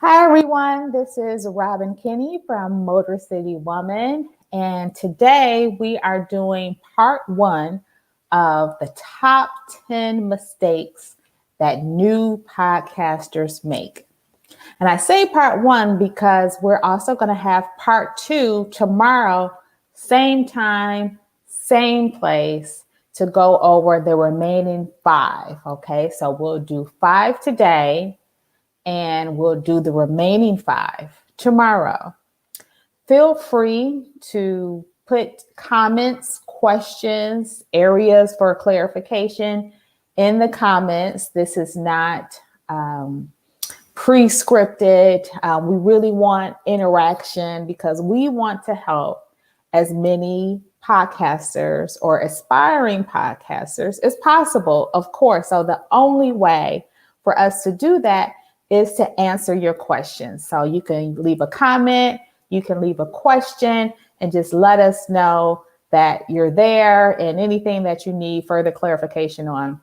Hi, everyone. This is Robin Kinney from Motor City Woman. And today we are doing part one of the top 10 mistakes that new podcasters make. And I say part one because we're also going to have part two tomorrow, same time, same place, to go over the remaining five. Okay, so we'll do five today and we'll do the remaining five tomorrow. Feel free to put comments, questions, areas for clarification in the comments. This is not pre-scripted. We really want interaction because we want to help as many podcasters or aspiring podcasters as possible, of course. So the only way for us to do that is to answer your questions. So you can leave a comment, you can leave a question, and just let us know that you're there, and anything that you need further clarification on,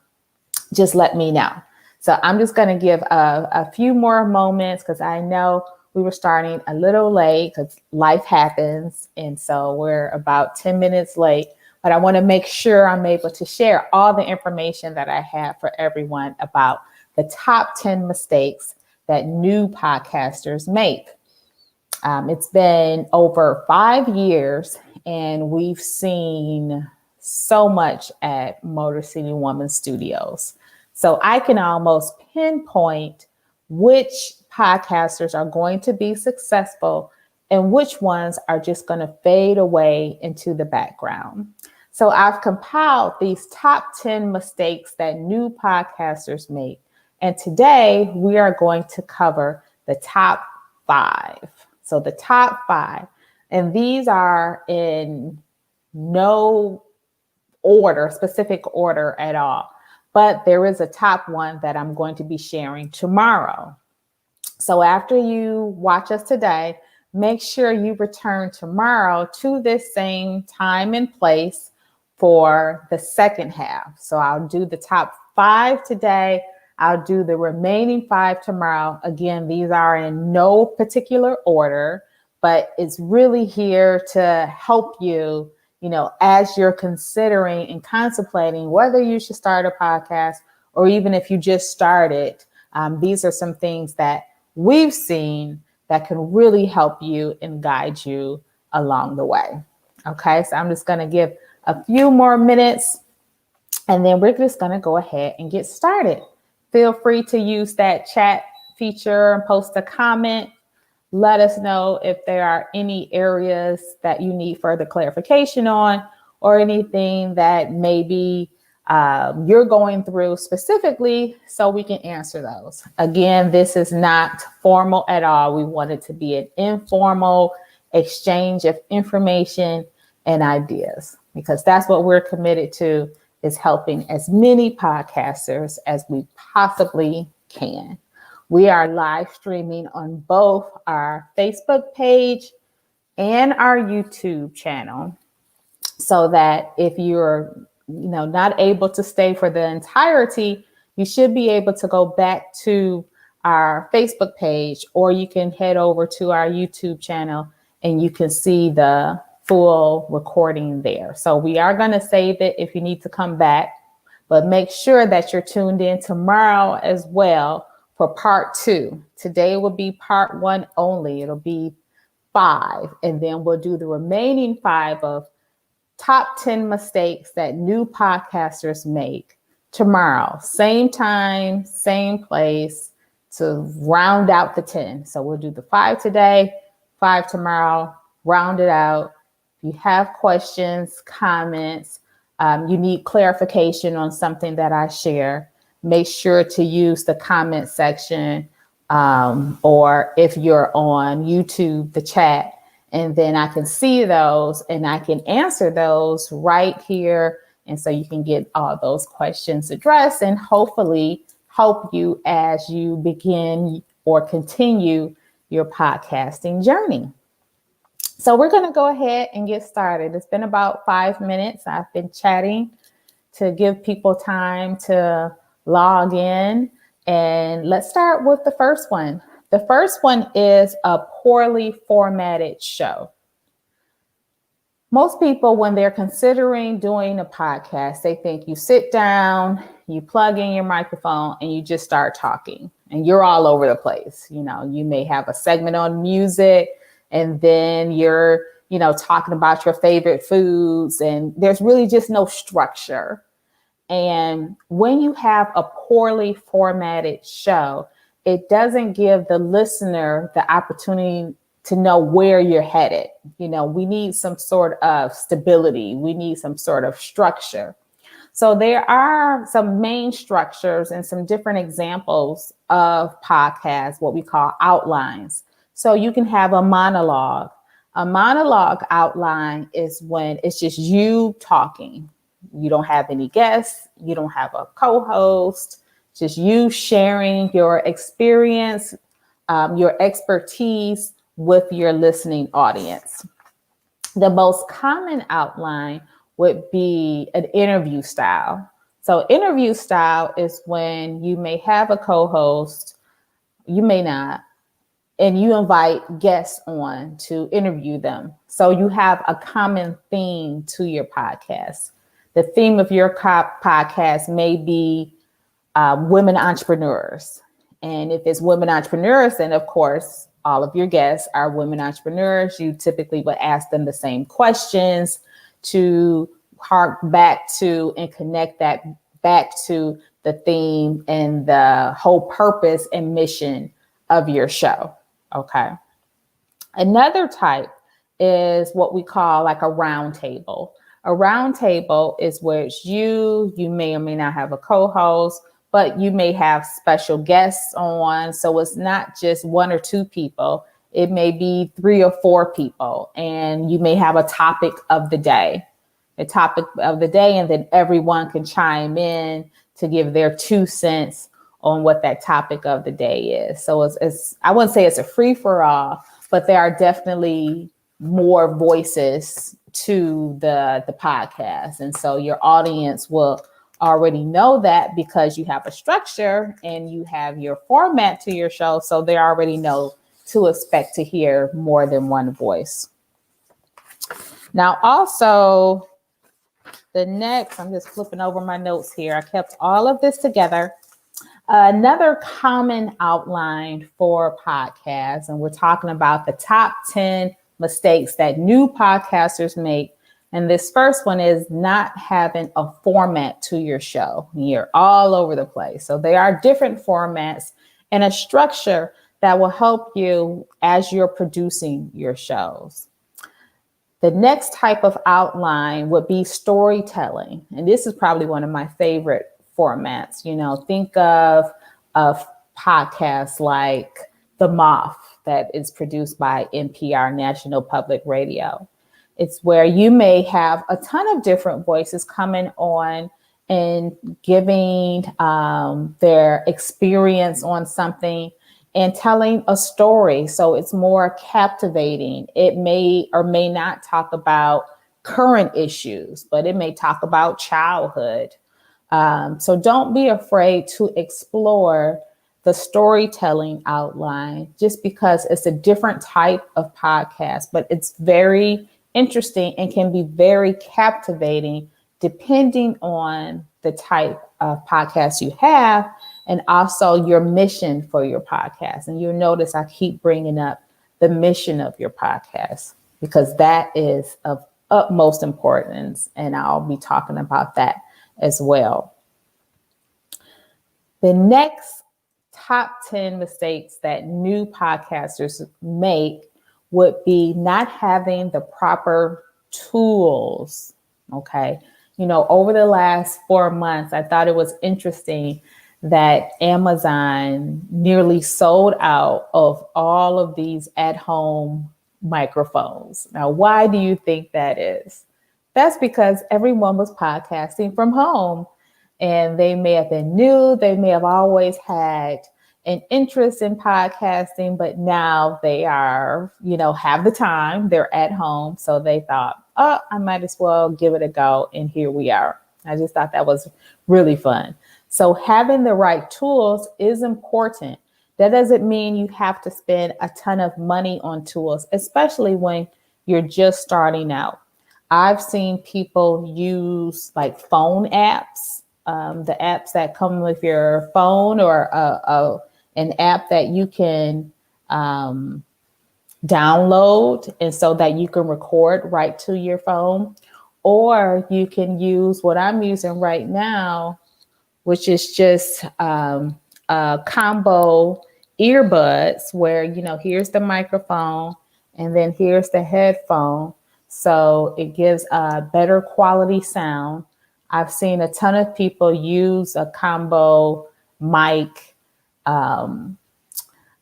just let me know. So I'm just going to give a few more moments because I know we were starting a little late because life happens. And so we're about 10 minutes late, but I want to make sure I'm able to share all the information that I have for everyone about the top 10 mistakes that new podcasters make. It's been over 5 years and we've seen so much at Motor City Woman Studios. So I can almost pinpoint which podcasters are going to be successful and which ones are just going to fade away into the background. So I've compiled these top 10 mistakes that new podcasters make. And today we are going to cover the top 5. So the top 5, and these are in no order, specific order at all. But there is a top one that I'm going to be sharing tomorrow. So after you watch us today, make sure you return tomorrow to this same time and place for the second half. So I'll do the top 5 today. I'll do the remaining 5 tomorrow. Again, these are in no particular order, but it's really here to help you, as you're considering and contemplating whether you should start a podcast or even if you just started. These are some things that we've seen that can really help you and guide you along the way. Okay, so I'm just going to give a few more minutes and then we're just going to go ahead and get started. Feel free to use that chat feature and post a comment. Let us know if there are any areas that you need further clarification on or anything that maybe you're going through specifically so we can answer those. Again, this is not formal at all. We want it to be an informal exchange of information and ideas because that's what we're committed to, is helping as many podcasters as we possibly can. We are live streaming on both our Facebook page and our YouTube channel so that if you're not able to stay for the entirety, you should be able to go back to our Facebook page, or you can head over to our YouTube channel and you can see the full recording there. So we are going to save it if you need to come back, but make sure that you're tuned in tomorrow as well for part 2. Today will be part 1 only. It'll be 5, and then we'll do the remaining 5 of top 10 mistakes that new podcasters make tomorrow. Same time, same place to round out the 10. So we'll do the 5 today, 5 tomorrow, round it out. If you have questions, comments, you need clarification on something that I share, make sure to use the comment section, or if you're on YouTube, the chat, and then I can see those and I can answer those right here. And so you can get all those questions addressed and hopefully help you as you begin or continue your podcasting journey. So we're going to go ahead and get started. It's been about 5 minutes. I've been chatting to give people time to log in. And let's start with the first one. The first one is a poorly formatted show. Most people, when they're considering doing a podcast, they think you sit down, you plug in your microphone, and you just start talking, and you're all over the place. You know, you may have a segment on music, and then you're, talking about your favorite foods, and there's really just no structure. And when you have a poorly formatted show, it doesn't give the listener the opportunity to know where you're headed. We need some sort of stability. We need some sort of structure. So there are some main structures and some different examples of podcasts, what we call outlines. So you can have a monologue. A monologue outline is when it's just you talking. You don't have any guests. You don't have a co-host. Just you sharing your experience, your expertise with your listening audience. The most common outline would be an interview style. So interview style is when you may have a co-host, you may not, and you invite guests on to interview them. So you have a common theme to your podcast. The theme of your podcast may be women entrepreneurs. And if it's women entrepreneurs, then of course, all of your guests are women entrepreneurs. You typically would ask them the same questions to hark back to and connect that back to the theme and the whole purpose and mission of your show. Okay. Another type is what we call like a round table. A round table is where it's you may or may not have a co-host, but you may have special guests on. So it's not just one or two people. It may be 3 or 4 people, and you may have a topic of the day, and then everyone can chime in to give their 2 cents on what that topic of the day is. So it's I wouldn't say it's a free for all, but there are definitely more voices to the podcast. And so your audience will already know that because you have a structure and you have your format to your show. So they already know to expect to hear more than one voice. Now, also the next, I'm just flipping over my notes here. I kept all of this together. Another common outline for podcasts, and we're talking about the top 10 mistakes that new podcasters make. And this first one is not having a format to your show. You're all over the place. So there are different formats and a structure that will help you as you're producing your shows. The next type of outline would be storytelling. And this is probably one of my favorite formats. Think of podcasts like The Moth that is produced by NPR, National Public Radio. It's where you may have a ton of different voices coming on and giving their experience on something and telling a story. So it's more captivating. It may or may not talk about current issues, but it may talk about childhood. So don't be afraid to explore the storytelling outline just because it's a different type of podcast, but it's very interesting and can be very captivating depending on the type of podcast you have and also your mission for your podcast. And you'll notice I keep bringing up the mission of your podcast because that is of utmost importance. And I'll be talking about that as well. The next top 10 mistakes that new podcasters make would be not having the proper tools. Okay. Over the last 4 months, I thought it was interesting that Amazon nearly sold out of all of these at-home microphones. Now, why do you think that is? That's because everyone was podcasting from home, and they may have been new. They may have always had an interest in podcasting, but now they are, have the time. They're at home. So they thought, oh, I might as well give it a go. And here we are. I just thought that was really fun. So having the right tools is important. That doesn't mean you have to spend a ton of money on tools, especially when you're just starting out. I've seen people use like phone apps, the apps that come with your phone, or an app that you can download, and so that you can record right to your phone. Or you can use what I'm using right now, which is just combo earbuds, where, here's the microphone and then here's the headphone. So it gives a better quality sound. I've seen a ton of people use a combo mic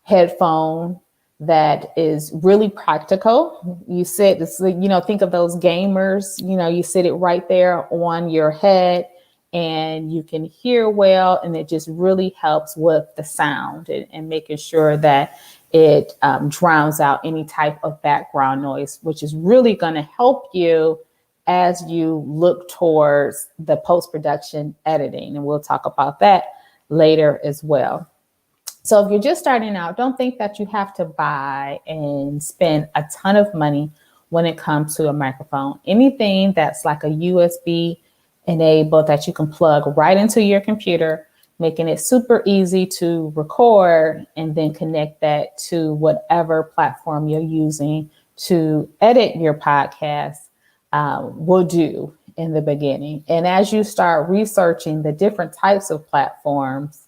headphone that is really practical. You sit, think of those gamers, you sit it right there on your head and you can hear well, and it just really helps with the sound, and making sure that it drowns out any type of background noise, which is really going to help you as you look towards the post-production editing. And we'll talk about that later as well. So if you're just starting out, don't think that you have to buy and spend a ton of money when it comes to a microphone. Anything that's like a USB enabled that you can plug right into your computer, making it super easy to record, and then connect that to whatever platform you're using to edit your podcast, will do in the beginning. And as you start researching the different types of platforms,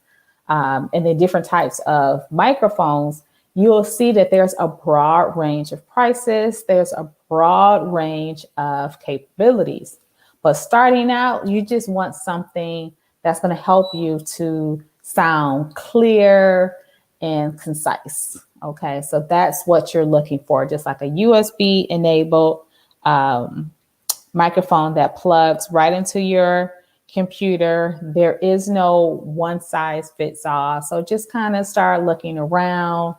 and the different types of microphones, you'll see that there's a broad range of prices. There's a broad range of capabilities. But starting out, you just want something that's going to help you to sound clear and concise. Okay, so that's what you're looking for, just like a USB enabled microphone that plugs right into your computer. There is no one size fits all. So just kind of start looking around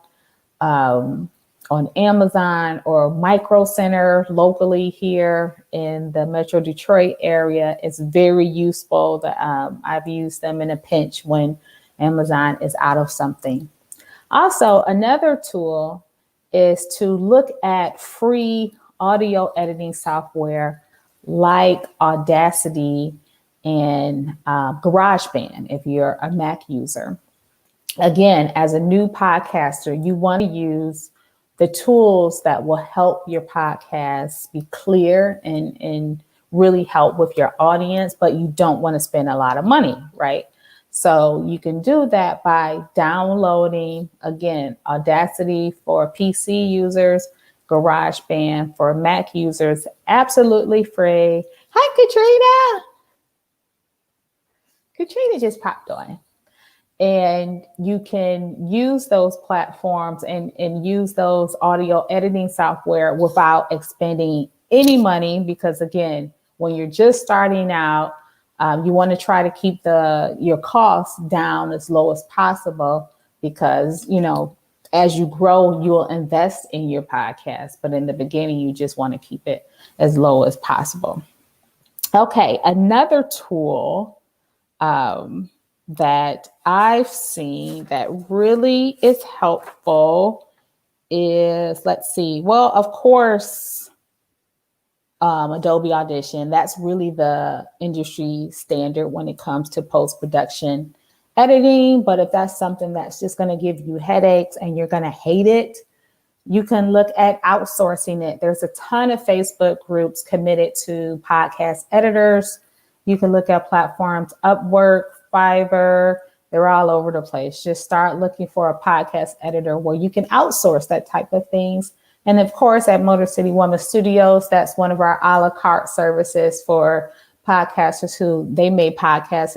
on Amazon or Micro Center locally here in the Metro Detroit area. It's very useful. I've used them in a pinch when Amazon is out of something. Also, another tool is to look at free audio editing software like Audacity and GarageBand if you're a Mac user. Again, as a new podcaster, you want to use the tools that will help your podcast be clear and really help with your audience, but you don't want to spend a lot of money, right? So you can do that by downloading, again, Audacity for PC users, GarageBand for Mac users, absolutely free. Hi, Katrina. Katrina just popped on. And you can use those platforms and use those audio editing software without expending any money, because again, when you're just starting out, you want to try to keep your costs down as low as possible, because as you grow, you'll invest in your podcast, but in the beginning, you just want to keep it as low as possible. Okay, another tool that I've seen that really is helpful is, let's see, well, of course, Adobe Audition. That's really the industry standard when it comes to post-production editing. But if that's something that's just going to give you headaches and you're going to hate it, you can look at outsourcing it. There's a ton of Facebook groups committed to podcast editors. You can look at platforms, Upwork, Fiverr, they're all over the place. Just start looking for a podcast editor where you can outsource that type of things. And of course, at Motor City Woman Studios, that's one of our a la carte services for podcasters who they may podcast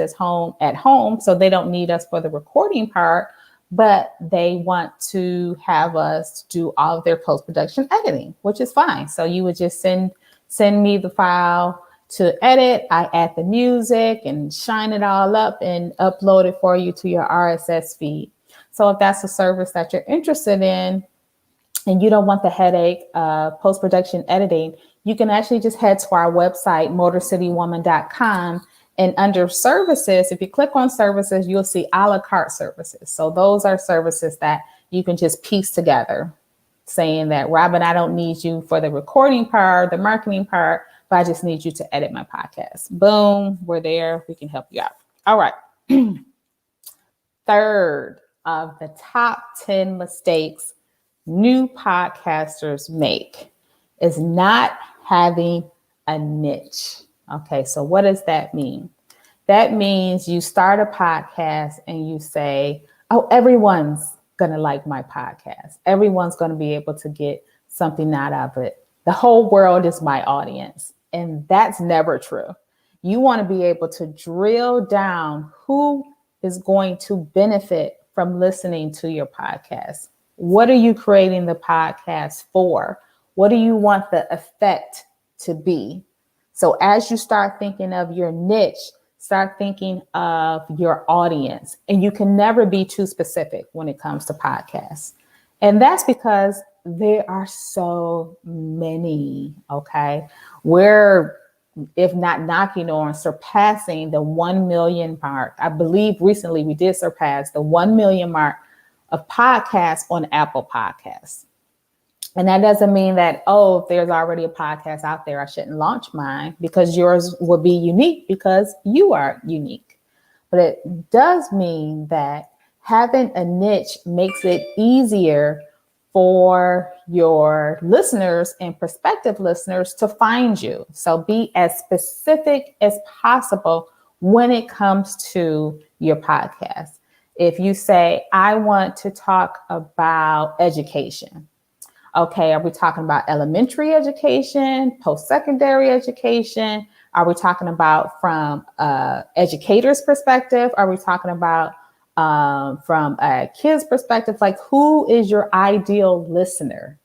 at home, so they don't need us for the recording part, but they want to have us do all of their post-production editing, which is fine. So you would just send me the file to edit. I add the music and shine it all up and upload it for you to your RSS feed. So if that's a service that you're interested in and you don't want the headache of post-production editing, you can actually just head to our website, motorcitywoman.com, And under services, if you click on services, you'll see a la carte services. So those are services that you can just piece together, saying that, Robin, I don't need you for the recording part, the marketing part, but I just need you to edit my podcast. Boom, we're there. We can help you out. All right. Third of the top 10 mistakes new podcasters make is not having a niche. Okay, so what does that mean? That means you start a podcast and you say, oh, everyone's going to like my podcast. Everyone's going to be able to get something out of it. The whole world is my audience. And that's never true. You want to be able to drill down who is going to benefit from listening to your podcast. What are you creating the podcast for? What do you want the effect to be? So as you start thinking of your niche, start thinking of your audience. And you can never be too specific when it comes to podcasts. And that's because there are so many, okay? We're, if not knocking on, surpassing the 1 million mark. I believe recently we did surpass the 1 million mark of podcasts on Apple Podcasts. And that doesn't mean that, oh, if there's already a podcast out there, I shouldn't launch mine, because yours will be unique because you are unique. But it does mean that having a niche makes it easier for your listeners and prospective listeners to find you. So be as specific as possible when it comes to your podcast. If you say, I want to talk about education. Okay, are we talking about elementary education, post-secondary education? Are we talking about from educator's perspective? Are we talking about from a kid's perspective? Like, who is your ideal listener?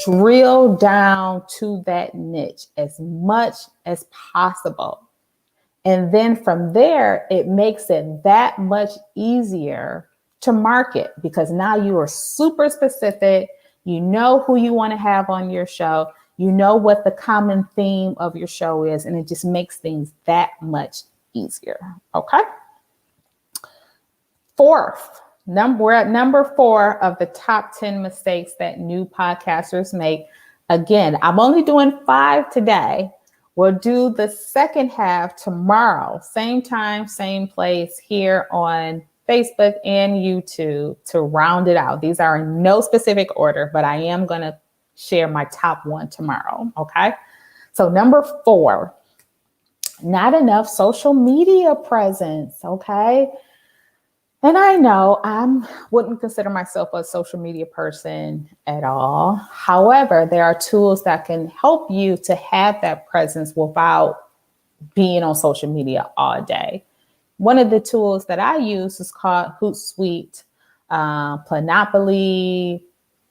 Drill down to that niche as much as possible. And then from there, it makes it that much easier to market, because now you are super specific. You know who you want to have on your show. You know what the common theme of your show is, and it just makes things that much easier. Okay. We're at number 4 of the top 10 mistakes that new podcasters make. Again, I'm only doing 5 today. We'll do the second half tomorrow, same time, same place, here on Facebook and YouTube to round it out. These are in no specific order, but I am going to share my top 1 tomorrow. Okay. So number 4, not enough social media presence. Okay. And I know I wouldn't consider myself a social media person at all. However, there are tools that can help you to have that presence without being on social media all day. One of the tools that I use is called Hootsuite, Planopoly.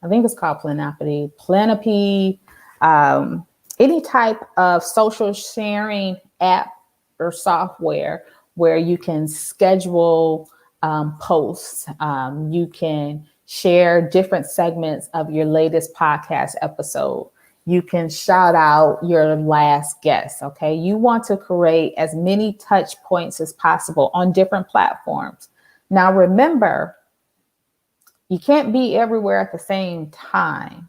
I think it's called Planopoly, Planopoly, any type of social sharing app or software where you can schedule posts. You can share different segments of your latest podcast episode. You can shout out your last guest. Okay. You want to create as many touch points as possible on different platforms. Now, remember, you can't be everywhere at the same time,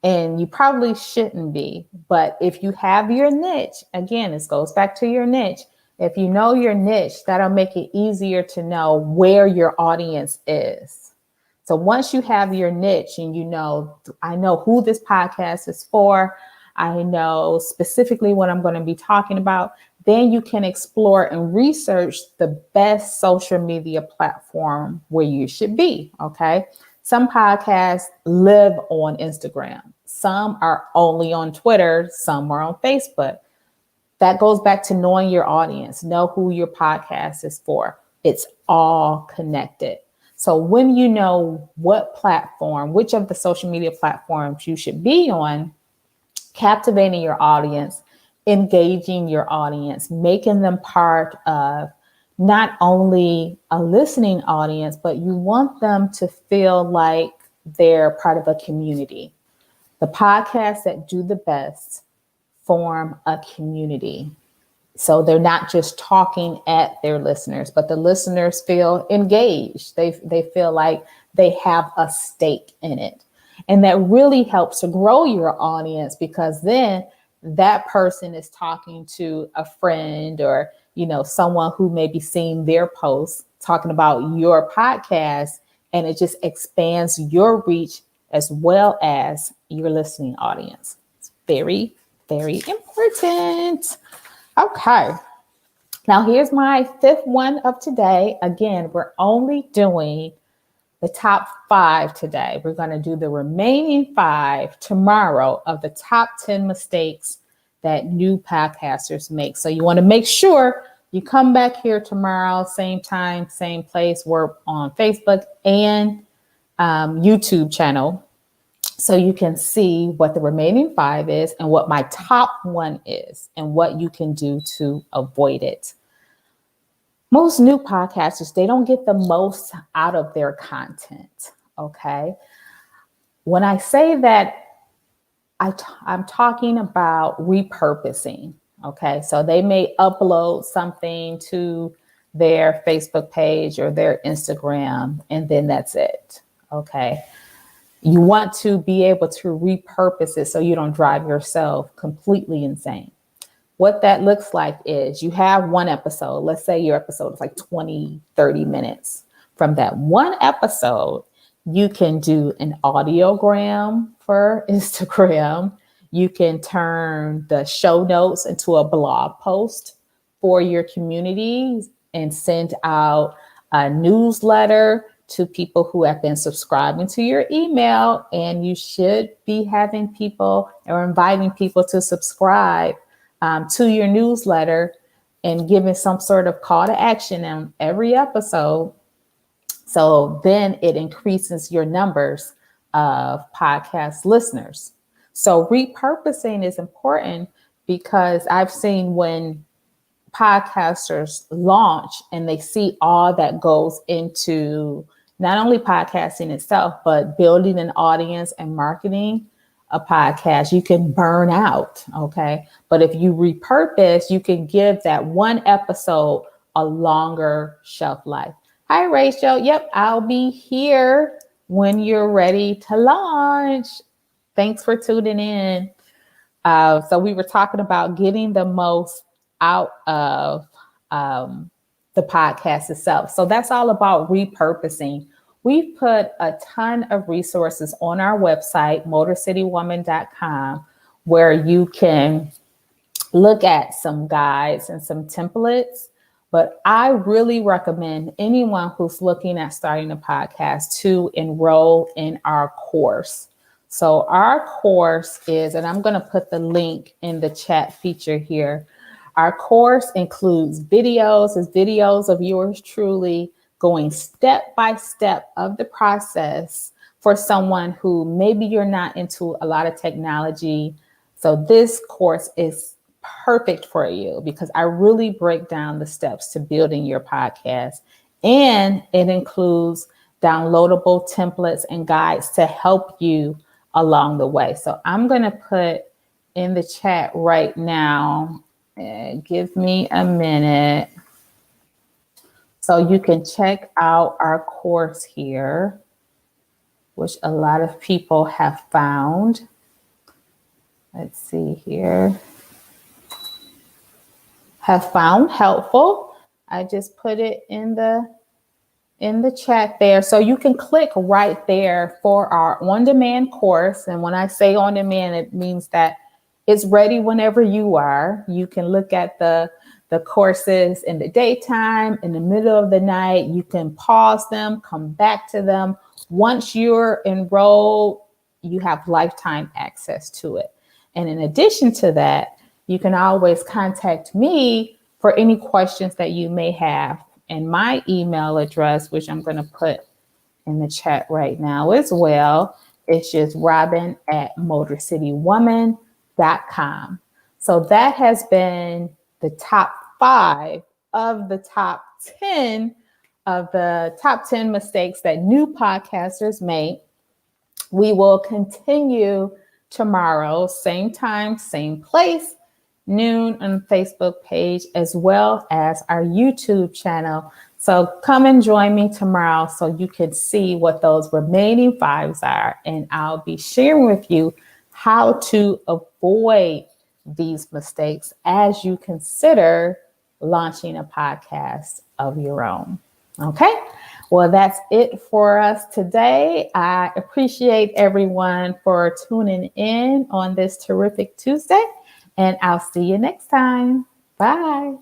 and you probably shouldn't be. But if you have your niche, again, this goes back to your niche. If you know your niche, that'll make it easier to know where your audience is. So once you have your niche and you know, I know who this podcast is for, I know specifically what I'm going to be talking about, then you can explore and research the best social media platform where you should be. Okay. Some podcasts live on Instagram. Some are only on Twitter. Some are on Facebook. That goes back to knowing your audience, know who your podcast is for. It's all connected. So when you know what platform, which of the social media platforms you should be on, captivating your audience, engaging your audience, making them part of not only a listening audience, but you want them to feel like they're part of a community. The podcasts that do the best form a community. So they're not just talking at their listeners, but the listeners feel engaged. They feel like they have a stake in it. And that really helps to grow your audience, because then that person is talking to a friend, or, someone who may be seeing their post talking about your podcast, and it just expands your reach as well as your listening audience. It's very, very important. Okay. Now here's my fifth one of today. Again, we're only doing the top 5 today. We're going to do the remaining 5 tomorrow of the top 10 mistakes that new podcasters make. So you want to make sure you come back here tomorrow, same time, same place. We're on Facebook and YouTube channel, so you can see what the remaining 5 is and what my top 1 is and what you can do to avoid it. Most new podcasters, they don't get the most out of their content, okay? When I say that, I'm talking about repurposing, okay? So they may upload something to their Facebook page or their Instagram, and then that's it, okay? You want to be able to repurpose it so you don't drive yourself completely insane. What that looks like is you have one episode. Let's say your episode is like 20, 30 minutes. From that one episode, you can do an audiogram for Instagram. You can turn the show notes into a blog post for your community and send out a newsletter to people who have been subscribing to your email. And you should be having people or inviting people to subscribe to your newsletter and giving some sort of call to action on every episode. So then it increases your numbers of podcast listeners. So repurposing is important, because I've seen when podcasters launch and they see all that goes into not only podcasting itself, but building an audience and marketing a podcast, you can burn out. Okay. But if you repurpose, you can give that one episode a longer shelf life. Hi, Rachel. Yep. I'll be here when you're ready to launch. Thanks for tuning in. So we were talking about getting the most out of the podcast itself. So that's all about repurposing. We've put a ton of resources on our website, motorcitywoman.com, where you can look at some guides and some templates. But I really recommend anyone who's looking at starting a podcast to enroll in our course. So our course is, and I'm going to put the link in the chat feature here. Our course includes videos, of yours truly going step by step of the process for someone who maybe you're not into a lot of technology. So this course is perfect for you, because I really break down the steps to building your podcast, and it includes downloadable templates and guides to help you along the way. So I'm going to put in the chat right now. Give me a minute so you can check out our course here, which a lot of people have found. Let's see here. Have found helpful. I just put it in the chat there. So you can click right there for our on-demand course. And when I say on-demand, it means that it's ready whenever you are. You can look at the courses in the daytime, in the middle of the night. You can pause them, come back to them. Once you're enrolled, you have lifetime access to it. And in addition to that, you can always contact me for any questions that you may have. And my email address, which I'm going to put in the chat right now as well, it's just robin@motorcitywoman.com. So that has been the top 5 of the top 10 mistakes that new podcasters make. We will continue tomorrow, same time, same place. noon on the Facebook page, as well as our YouTube channel. So come and join me tomorrow so you can see what those remaining 5s are. And I'll be sharing with you how to avoid these mistakes as you consider launching a podcast of your own. Okay. Well, that's it for us today. I appreciate everyone for tuning in on this terrific Tuesday, and I'll see you next time. Bye.